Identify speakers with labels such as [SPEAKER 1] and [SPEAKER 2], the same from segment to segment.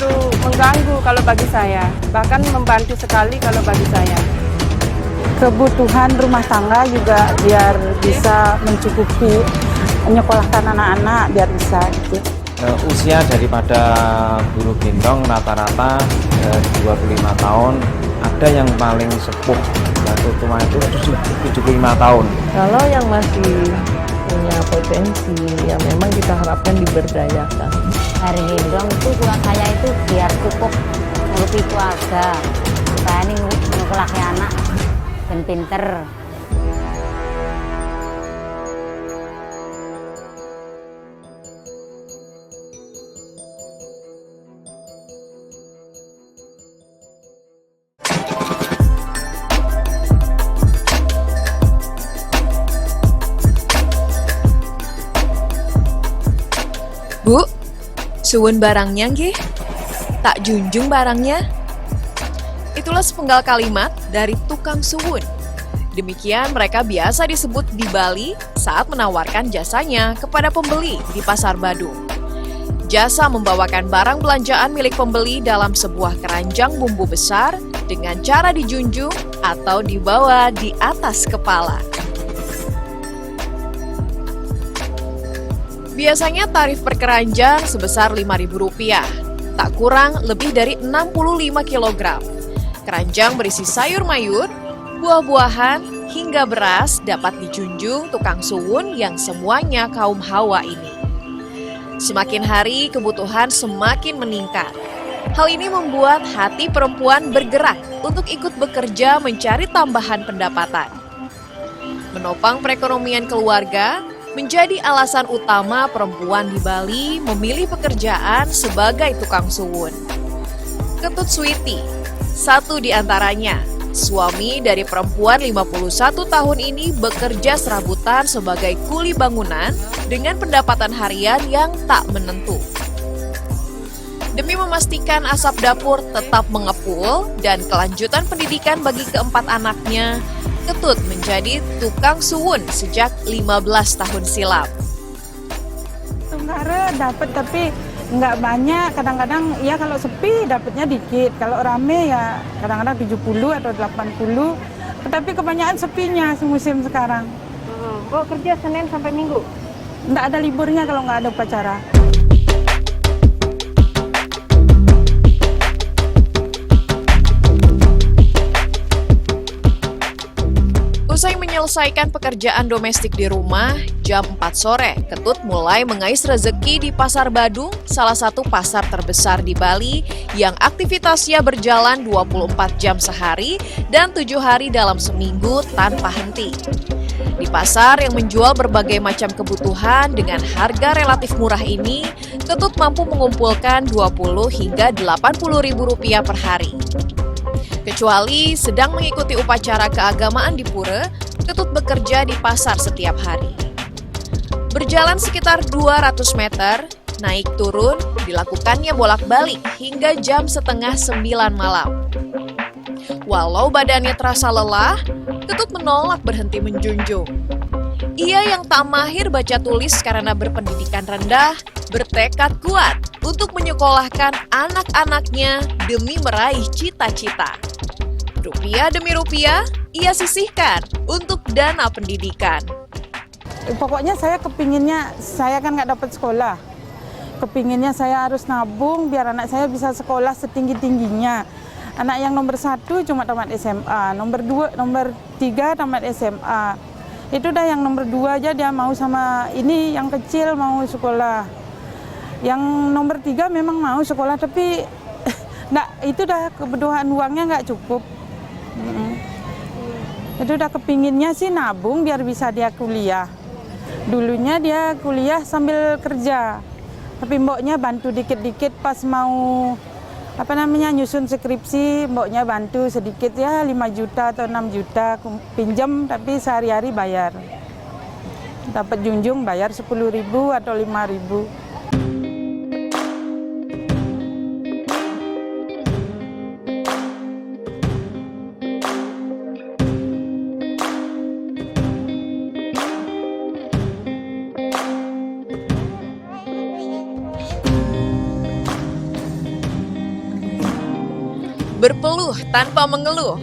[SPEAKER 1] justru mengganggu kalau bagi saya, bahkan membantu sekali kalau bagi saya.
[SPEAKER 2] Kebutuhan rumah tangga juga biar bisa mencukupi menyekolahkan anak-anak biar bisa gitu.
[SPEAKER 3] Usia daripada buruh gendong rata-rata 25 tahun, ada yang paling sepuh Batu Tua itu 75 tahun.
[SPEAKER 4] Kalau yang masih punya potensi, ya memang kita harapkan diberdayakan.
[SPEAKER 5] Hari gendong itu buat saya itu biar cukup ngurupi keluarga, supaya ini nyekolahnya anak dan pinter.
[SPEAKER 6] Bu, suwun barangnya nggih? Tak junjung barangnya? Itulah sepenggal kalimat dari tukang suwun. Demikian mereka biasa disebut di Bali saat menawarkan jasanya kepada pembeli di Pasar Badung. Jasa membawakan barang belanjaan milik pembeli dalam sebuah keranjang bumbu besar dengan cara dijunjung atau dibawa di atas kepala. Biasanya tarif per keranjang sebesar Rp5.000, tak kurang lebih dari 65 kg. Keranjang berisi sayur mayur, buah-buahan, hingga beras dapat dijunjung tukang suwun yang semuanya kaum hawa ini. Semakin hari kebutuhan semakin meningkat. Hal ini membuat hati perempuan bergerak untuk ikut bekerja mencari tambahan pendapatan. Menopang perekonomian keluarga menjadi alasan utama perempuan di Bali memilih pekerjaan sebagai tukang suwun. Ketut Switi, satu di antaranya, suami dari perempuan 51 tahun ini bekerja serabutan sebagai kuli bangunan dengan pendapatan harian yang tak menentu. Demi memastikan asap dapur tetap mengepul dan kelanjutan pendidikan bagi keempat anaknya, Ketut menjadi tukang suwun sejak 15 tahun silam.
[SPEAKER 2] Tunggara dapat tapi nggak banyak, kadang-kadang ya kalau sepi dapatnya dikit, kalau rame ya kadang-kadang 70 atau 80, tetapi kebanyakan sepinya musim sekarang.
[SPEAKER 1] Oh, kerja Senin sampai Minggu?
[SPEAKER 2] Nggak ada liburnya kalau nggak ada upacara.
[SPEAKER 6] Usai menyelesaikan pekerjaan domestik di rumah, jam 4 sore, Ketut mulai mengais rezeki di Pasar Badung, salah satu pasar terbesar di Bali yang aktivitasnya berjalan 24 jam sehari dan 7 hari dalam seminggu tanpa henti. Di pasar yang menjual berbagai macam kebutuhan dengan harga relatif murah ini, Ketut mampu mengumpulkan 20 hingga 80 ribu rupiah per hari. Kecuali sedang mengikuti upacara keagamaan di pura, Ketut bekerja di pasar setiap hari. Berjalan sekitar 200 meter, naik turun, dilakukannya bolak-balik hingga jam setengah 9 malam. Walau badannya terasa lelah, Ketut menolak berhenti menjunjung. Ia yang tak mahir baca tulis karena berpendidikan rendah, bertekad kuat untuk menyekolahkan anak-anaknya demi meraih cita-cita. Rupiah demi rupiah, ia sisihkan untuk dana pendidikan.
[SPEAKER 2] Pokoknya saya kepinginnya, saya kan nggak dapat sekolah. Kepinginnya saya harus nabung biar anak saya bisa sekolah setinggi-tingginya. Anak yang nomor 1 cuma tamat SMA, nomor 3 tamat SMA. Itu dah yang nomor 2 aja dia mau sama ini yang kecil mau sekolah. Yang nomor 3 memang mau sekolah tapi itu dah kebutuhan uangnya nggak cukup. Itu udah kepinginnya sih nabung biar bisa dia kuliah. Dulunya dia kuliah sambil kerja, tapi mboknya bantu dikit-dikit pas mau nyusun skripsi, mboknya bantu sedikit ya 5 juta atau 6 juta pinjam tapi sehari-hari bayar. Dapat junjung bayar 10.000 atau 5.000.
[SPEAKER 6] berpeluh tanpa mengeluh.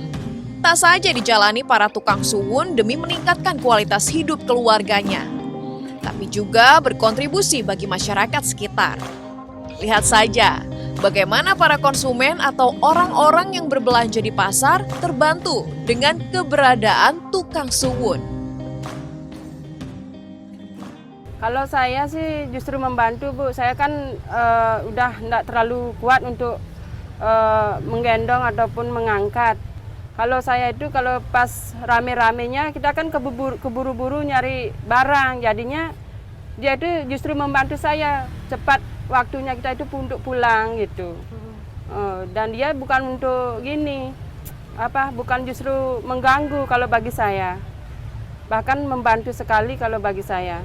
[SPEAKER 6] Tak saja dijalani para tukang suwun demi meningkatkan kualitas hidup keluarganya, tapi juga berkontribusi bagi masyarakat sekitar. Lihat saja bagaimana para konsumen atau orang-orang yang berbelanja di pasar terbantu dengan keberadaan tukang suwun.
[SPEAKER 1] Kalau saya sih justru membantu, Bu. Saya kan udah tidak terlalu kuat untuk menggendong ataupun mengangkat. Kalau saya itu kalau pas rame-ramenya kita kan keburu-buru nyari barang, jadinya dia itu justru membantu saya cepat waktunya kita itu untuk pulang gitu. Dan dia bukan untuk gini, bukan justru mengganggu kalau bagi saya, bahkan membantu sekali kalau bagi saya.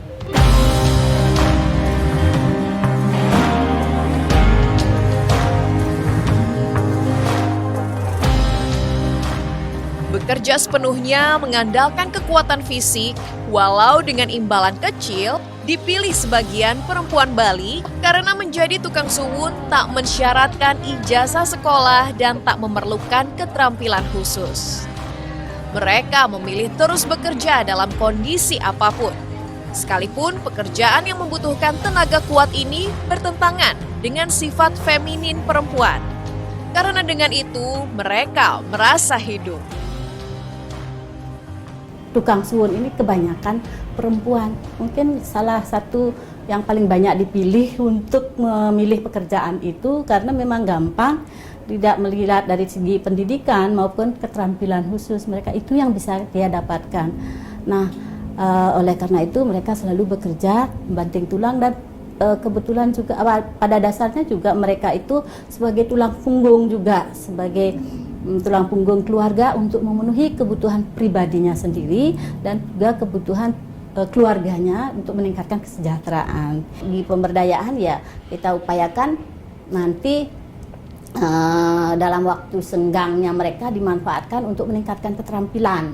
[SPEAKER 6] Bekerja sepenuhnya mengandalkan kekuatan fisik, walau dengan imbalan kecil, dipilih sebagian perempuan Bali karena menjadi tukang suwun tak mensyaratkan ijazah sekolah dan tak memerlukan keterampilan khusus. Mereka memilih terus bekerja dalam kondisi apapun, sekalipun pekerjaan yang membutuhkan tenaga kuat ini bertentangan dengan sifat feminin perempuan. Karena dengan itu, mereka merasa hidup.
[SPEAKER 7] Tukang suwun ini kebanyakan perempuan. Mungkin salah satu yang paling banyak dipilih untuk memilih pekerjaan itu karena memang gampang, tidak melihat dari segi pendidikan maupun keterampilan khusus. Mereka itu yang bisa dia dapatkan. Nah, oleh karena itu mereka selalu bekerja membanting tulang dan kebetulan juga pada dasarnya juga mereka itu sebagai tulang punggung juga, sebagai tulang punggung keluarga untuk memenuhi kebutuhan pribadinya sendiri dan juga kebutuhan keluarganya untuk meningkatkan kesejahteraan. Di pemberdayaan ya kita upayakan nanti dalam waktu senggangnya mereka dimanfaatkan untuk meningkatkan keterampilan.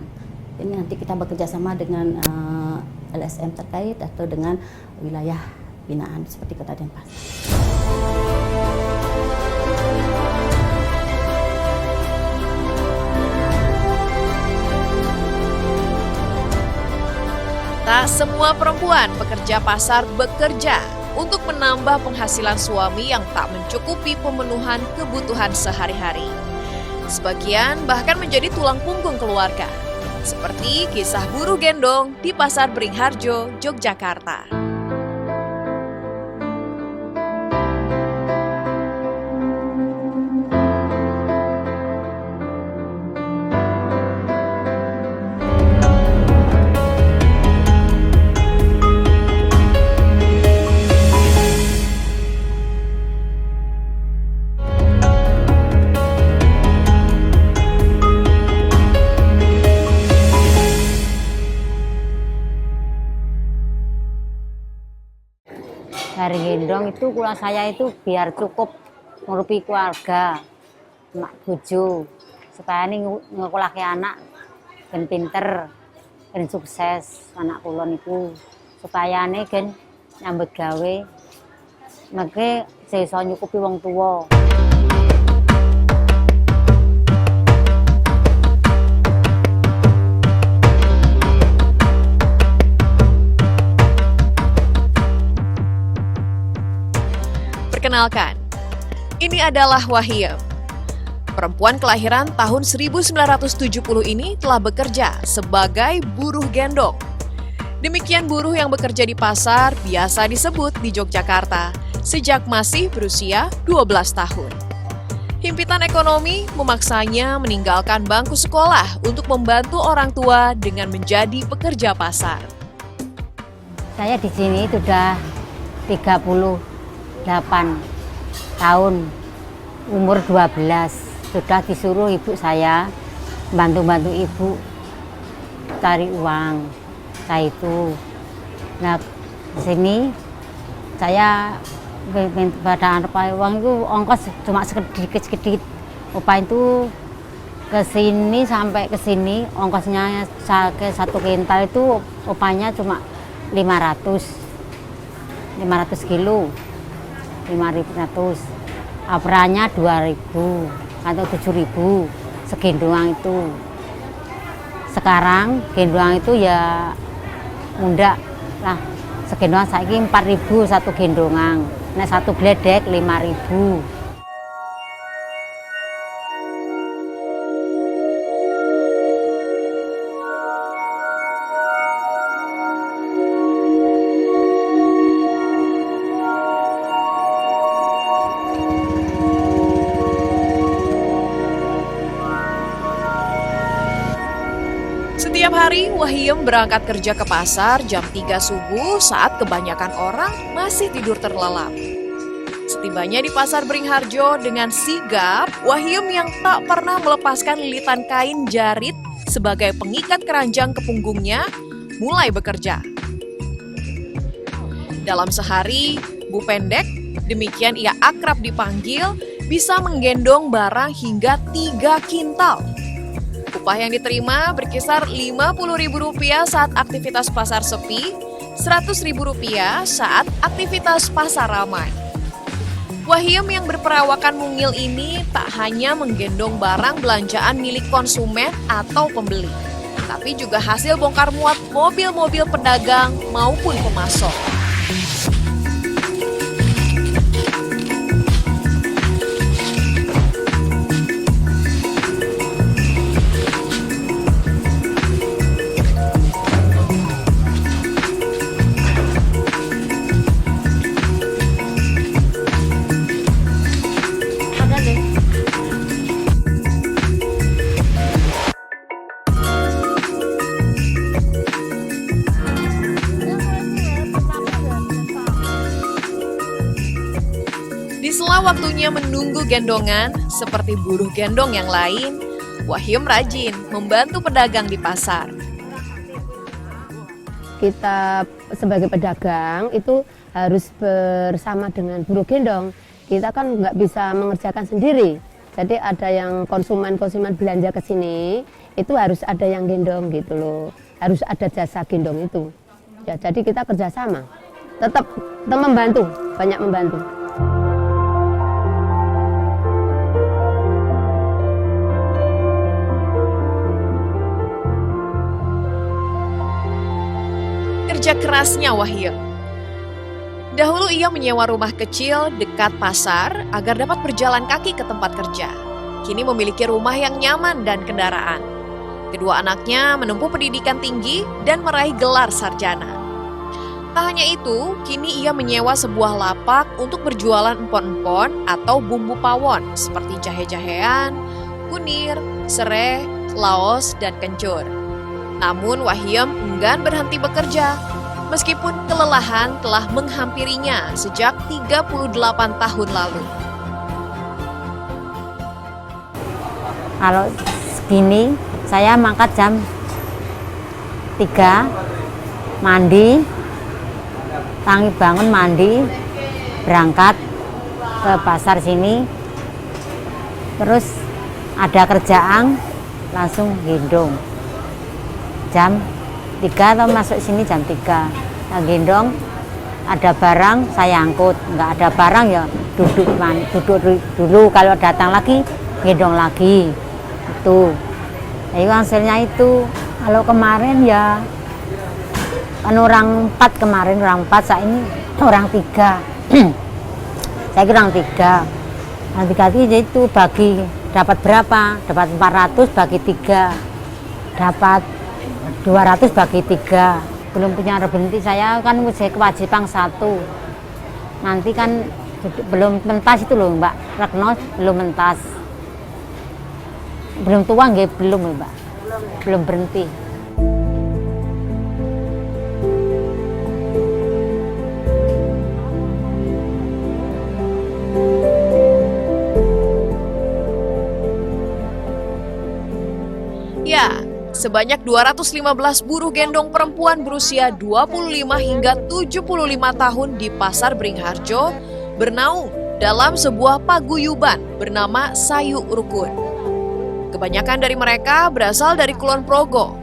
[SPEAKER 7] Ini nanti kita bekerja sama dengan LSM terkait atau dengan wilayah binaan seperti Kota Denpasar.
[SPEAKER 6] Tak semua perempuan pekerja pasar bekerja untuk menambah penghasilan suami yang tak mencukupi pemenuhan kebutuhan sehari-hari. Sebagian bahkan menjadi tulang punggung keluarga, seperti kisah buruh gendong di Pasar Beringharjo, Yogyakarta.
[SPEAKER 5] Dari gendong itu kurang saya itu biar cukup ngurupi keluarga, anak bojo, supaya ini ngekulake anak ben pinter, ben sukses anak kula niku, supaya ini kan nyambut gawe, mengke iso nyukupi wong tua.
[SPEAKER 6] Perkenalkan, ini adalah Wahiem. Perempuan kelahiran tahun 1970 ini telah bekerja sebagai buruh gendong. Demikian buruh yang bekerja di pasar biasa disebut di Yogyakarta sejak masih berusia 12 tahun. Himpitan ekonomi memaksanya meninggalkan bangku sekolah untuk membantu orang tua dengan menjadi pekerja pasar.
[SPEAKER 5] Saya di sini sudah 38 tahun, umur 12, sudah disuruh ibu saya bantu-bantu ibu cari uang. Nah itu, nah di sini saya pada uang itu ongkos cuma sedikit-sedikit. Upah itu ke sini sampai ke sini ongkosnya ke 1 kintal itu upahnya cuma 500 kilo. 500, aperannya 2000. atau 7.000 segendongan itu. Sekarang gendongan itu ya mundak lah, segendongan saiki 4.000 satu gendongan, nek satu gledek 5.000.
[SPEAKER 6] Setiap hari, Wahiem berangkat kerja ke pasar jam 3 subuh saat kebanyakan orang masih tidur terlelap. Setibanya di pasar Beringharjo dengan sigap, Wahiem yang tak pernah melepaskan lilitan kain jarit sebagai pengikat keranjang ke punggungnya, mulai bekerja. Dalam sehari, Bu Pendek, demikian ia akrab dipanggil, bisa menggendong barang hingga 3 kintal. Upah yang diterima berkisar Rp50.000 saat aktivitas pasar sepi, Rp100.000 saat aktivitas pasar ramai. Wahiem yang berperawakan mungil ini tak hanya menggendong barang belanjaan milik konsumen atau pembeli, tapi juga hasil bongkar muat mobil-mobil pedagang maupun pemasok. Di sela waktunya menunggu gendongan, seperti buruh gendong yang lain, Wahiem rajin membantu pedagang di pasar.
[SPEAKER 8] Kita sebagai pedagang itu harus bersama dengan buruh gendong. Kita kan nggak bisa mengerjakan sendiri. Jadi ada yang konsumen belanja ke sini, itu harus ada yang gendong gitu loh. Harus ada jasa gendong itu. Ya, jadi kita kerjasama. Tetap membantu, banyak membantu.
[SPEAKER 6] Kerja kerasnya Wahiem. Dahulu ia menyewa rumah kecil dekat pasar agar dapat berjalan kaki ke tempat kerja. Kini memiliki rumah yang nyaman dan kendaraan. Kedua anaknya menempuh pendidikan tinggi dan meraih gelar sarjana. Tak hanya itu, kini ia menyewa sebuah lapak untuk berjualan empon-empon atau bumbu pawon seperti jahe-jahean, kunir, serai, laos, dan kencur. Namun Wahiem enggan berhenti bekerja, meskipun kelelahan telah menghampirinya sejak 38 tahun lalu.
[SPEAKER 5] Kalau segini, saya mangkat jam 3, mandi, tangi bangun mandi, berangkat ke pasar sini, terus ada kerjaan, langsung gendong. Jam 3 atau masuk sini jam 3. Nah, gendong, ada barang saya angkut, nggak ada barang ya duduk dulu, kalau datang lagi gendong lagi. Itu. Nah, itu hasilnya itu kalau kemarin ya kan orang 4 kemarin, orang 4, saat ini orang 3. Saya kira orang 3. Orang 3 itu bagi dapat berapa? Dapat 400 bagi 3. Dapat 200 bagi 3. Belum punya berhenti, saya kan saya kewajiban 1. Nanti kan belum mentas itu loh Mbak Retno, belum mentas. Belum tua nggih, belum Mbak. Belum berhenti.
[SPEAKER 6] Ya, sebanyak 215 buruh gendong perempuan berusia 25 hingga 75 tahun di Pasar Beringharjo bernaung dalam sebuah paguyuban bernama Sayuk Rukun. Kebanyakan dari mereka berasal dari Kulon Progo.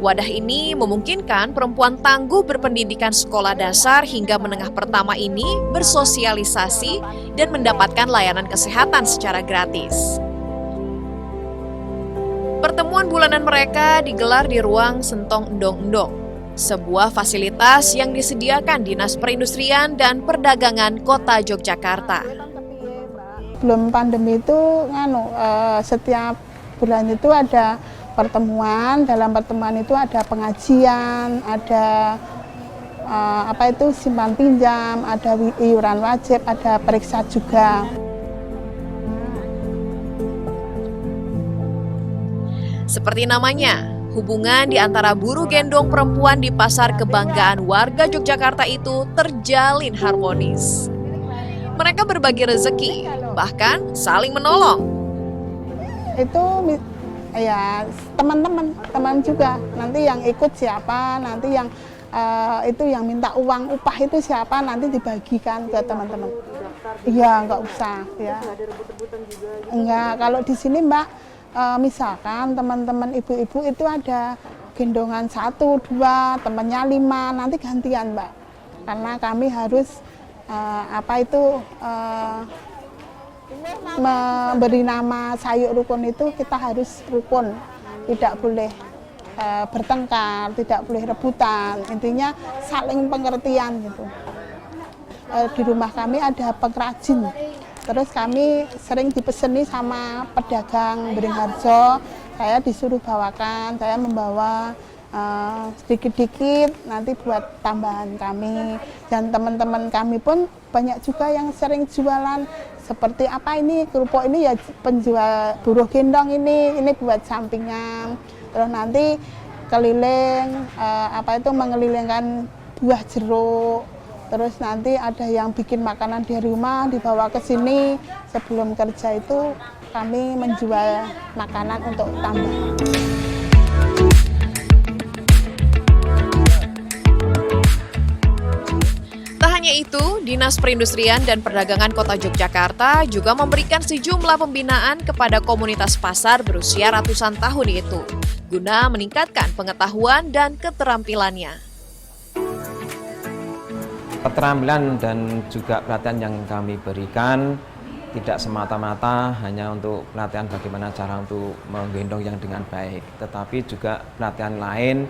[SPEAKER 6] Wadah ini memungkinkan perempuan tangguh berpendidikan sekolah dasar hingga menengah pertama ini bersosialisasi dan mendapatkan layanan kesehatan secara gratis. Pertemuan bulanan mereka digelar di ruang Sentong Endong-Endong, sebuah fasilitas yang disediakan Dinas Perindustrian dan Perdagangan Kota Yogyakarta.
[SPEAKER 2] Belum pandemi itu setiap bulan itu ada pertemuan, dalam pertemuan itu ada pengajian, ada simpan pinjam, ada iuran wajib, ada periksa juga.
[SPEAKER 6] Seperti namanya, hubungan di antara buruh gendong perempuan di pasar kebanggaan warga Yogyakarta itu terjalin harmonis. Mereka berbagi rezeki, bahkan saling menolong.
[SPEAKER 2] Itu ya teman juga, nanti yang ikut siapa, nanti yang itu yang minta uang upah itu siapa, nanti dibagikan ke teman-teman. Iya, nggak usah ya. Enggak, kalau di sini Mbak, misalkan teman-teman ibu-ibu itu ada gendongan 1, 2, temannya 5, nanti gantian Mbak. Karena kami harus memberi nama sayuk rukun itu, kita harus rukun, tidak boleh bertengkar, tidak boleh rebutan, intinya saling pengertian gitu. Di rumah kami ada pengrajin, terus kami sering dipeseni sama pedagang Beringharjo, saya disuruh bawakan, saya membawa sedikit-sedikit nanti buat tambahan kami, dan teman-teman kami pun banyak juga yang sering jualan seperti apa ini, kerupuk ini ya penjual buruh gendong ini buat sampingan, terus nanti keliling mengelilingkan buah jeruk, terus nanti ada yang bikin makanan di rumah dibawa ke sini. Sebelum kerja itu kami menjual makanan untuk tambah.
[SPEAKER 6] Itu, Dinas Perindustrian dan Perdagangan Kota Yogyakarta juga memberikan sejumlah pembinaan kepada komunitas pasar berusia ratusan tahun itu, guna meningkatkan pengetahuan dan keterampilannya.
[SPEAKER 3] Keterampilan dan juga pelatihan yang kami berikan tidak semata-mata hanya untuk pelatihan bagaimana cara untuk menggendong yang dengan baik, tetapi juga pelatihan lain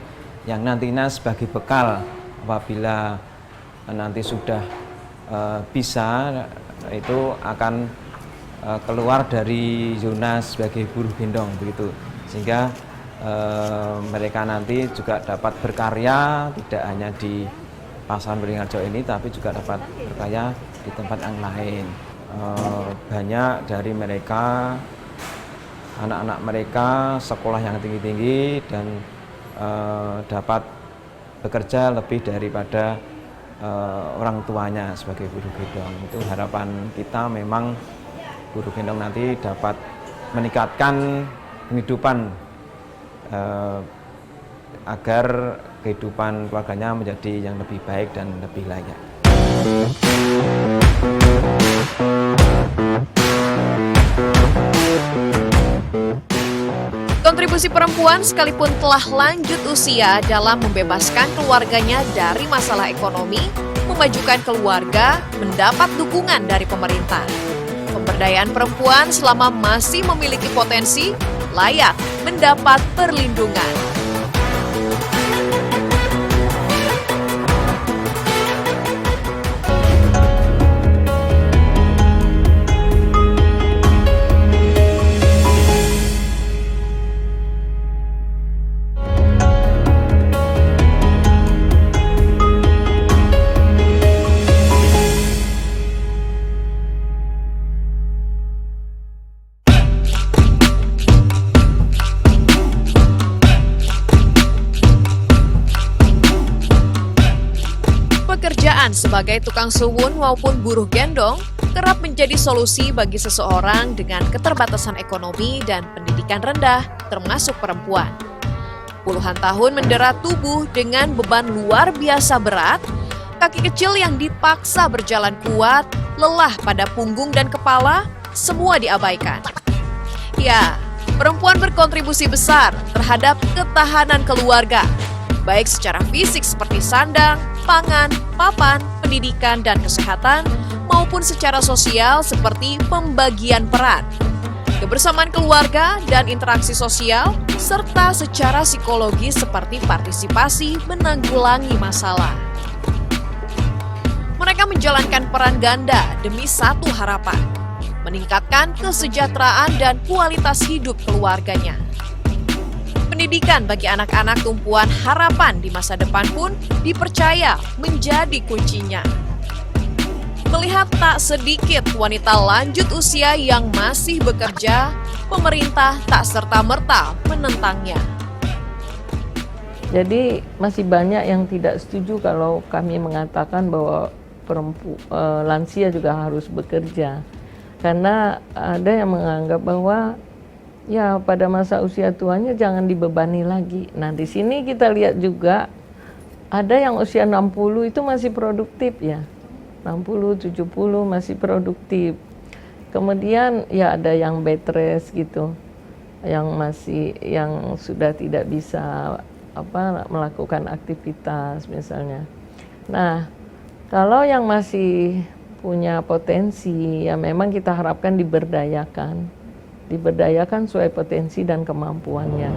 [SPEAKER 3] yang nantinya sebagai bekal apabila nanti sudah bisa, itu akan keluar dari zona sebagai buruh gendong begitu, sehingga mereka nanti juga dapat berkarya tidak hanya di pasar Beringharjo ini, tapi juga dapat berkarya di tempat yang lain. Banyak dari mereka, anak-anak mereka sekolah yang tinggi-tinggi dan dapat bekerja lebih daripada orang tuanya sebagai buruh gendong. Itu harapan kita, memang buruh gendong nanti dapat meningkatkan kehidupan agar kehidupan keluarganya menjadi yang lebih baik dan lebih layak.
[SPEAKER 6] Kontribusi perempuan sekalipun telah lanjut usia dalam membebaskan keluarganya dari masalah ekonomi, memajukan keluarga, mendapat dukungan dari pemerintah. Pemberdayaan perempuan selama masih memiliki potensi, layak mendapat perlindungan. Pekerjaan sebagai tukang suwun maupun buruh gendong kerap menjadi solusi bagi seseorang dengan keterbatasan ekonomi dan pendidikan rendah, termasuk perempuan. Puluhan tahun mendera tubuh dengan beban luar biasa berat, kaki kecil yang dipaksa berjalan kuat, lelah pada punggung dan kepala, semua diabaikan. Ya, Perempuan berkontribusi besar terhadap ketahanan keluarga, baik secara fisik seperti sandang, pangan, papan, pendidikan, dan kesehatan, maupun secara sosial seperti pembagian peran, kebersamaan keluarga dan interaksi sosial, serta secara psikologis seperti partisipasi menanggulangi masalah. Mereka menjalankan peran ganda demi satu harapan, meningkatkan kesejahteraan dan kualitas hidup keluarganya. Pendidikan bagi anak-anak tumpuan harapan di masa depan pun dipercaya menjadi kuncinya. Melihat tak sedikit wanita lanjut usia yang masih bekerja, pemerintah tak serta-merta menentangnya.
[SPEAKER 4] Jadi masih banyak yang tidak setuju kalau kami mengatakan bahwa lansia juga harus bekerja. Karena ada yang menganggap bahwa ya pada masa usia tuanya jangan dibebani lagi. Nah di sini kita lihat juga ada yang usia 60 itu masih produktif ya. 60, 70 masih produktif. Kemudian ya ada yang bed rest gitu. Yang sudah tidak bisa melakukan aktivitas misalnya. Nah, kalau yang masih punya potensi, ya memang kita harapkan diberdayakan sesuai potensi dan kemampuannya.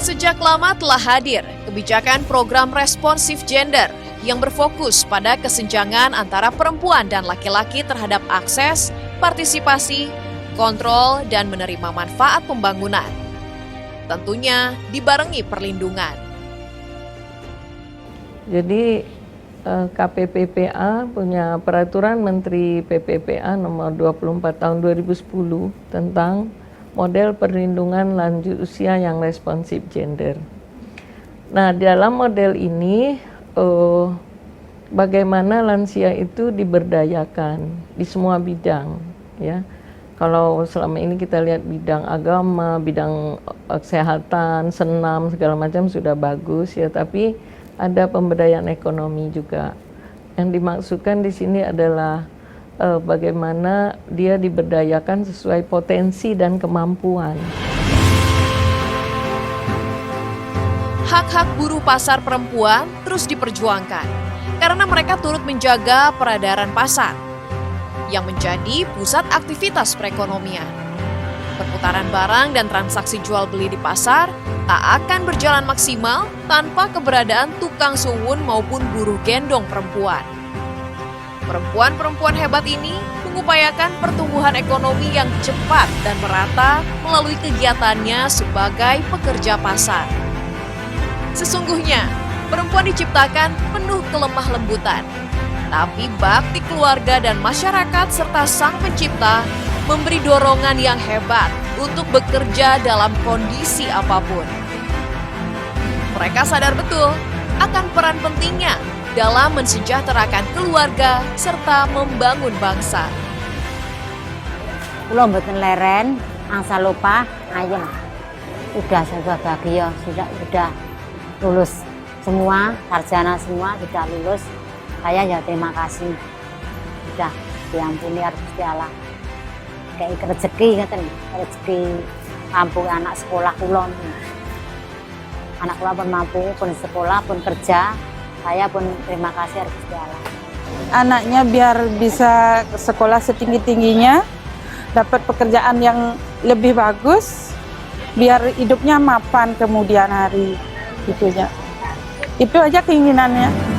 [SPEAKER 6] Sejak lama telah hadir kebijakan program responsif gender yang berfokus pada kesenjangan antara perempuan dan laki-laki terhadap akses, partisipasi, kontrol, dan menerima manfaat pembangunan. Tentunya dibarengi perlindungan.
[SPEAKER 4] Jadi KPPPA punya peraturan Menteri PPPA nomor 24 tahun 2010 tentang model perlindungan lanjut usia yang responsif gender. Nah, dalam model ini bagaimana lansia itu diberdayakan di semua bidang, ya. Kalau selama ini kita lihat bidang agama, bidang kesehatan, senam, segala macam sudah bagus ya, tapi ada pemberdayaan ekonomi juga. Yang dimaksudkan di sini adalah bagaimana dia diberdayakan sesuai potensi dan kemampuan.
[SPEAKER 6] Hak-hak buruh pasar perempuan terus diperjuangkan karena mereka turut menjaga peredaran pasar yang menjadi pusat aktivitas perekonomian. Perputaran barang dan transaksi jual beli di pasar tak akan berjalan maksimal tanpa keberadaan tukang suwun maupun buruh gendong perempuan. Perempuan-perempuan hebat ini mengupayakan pertumbuhan ekonomi yang cepat dan merata melalui kegiatannya sebagai pekerja pasar. Sesungguhnya, perempuan diciptakan penuh kelemah lembutan. Tapi bakti keluarga dan masyarakat serta Sang Pencipta memberi dorongan yang hebat untuk bekerja dalam kondisi apapun. Mereka sadar betul akan peran pentingnya dalam mensejahterakan keluarga serta membangun bangsa.
[SPEAKER 5] Kula mboten leren, angsal lupa, ayem. Sudah bahagia, sudah lulus semua, sarjana semua sudah lulus. Saya ya terima kasih, sudah diampuni Gusti Allah. Kayak rezeki kampung anak sekolah kula. Anak kula pun mampu, pun sekolah, pun kerja. Saya pun terima kasih Gusti Allah.
[SPEAKER 2] Anaknya biar bisa sekolah setinggi-tingginya, dapat pekerjaan yang lebih bagus, biar hidupnya mapan kemudian hari, gitunya. Itu aja keinginannya.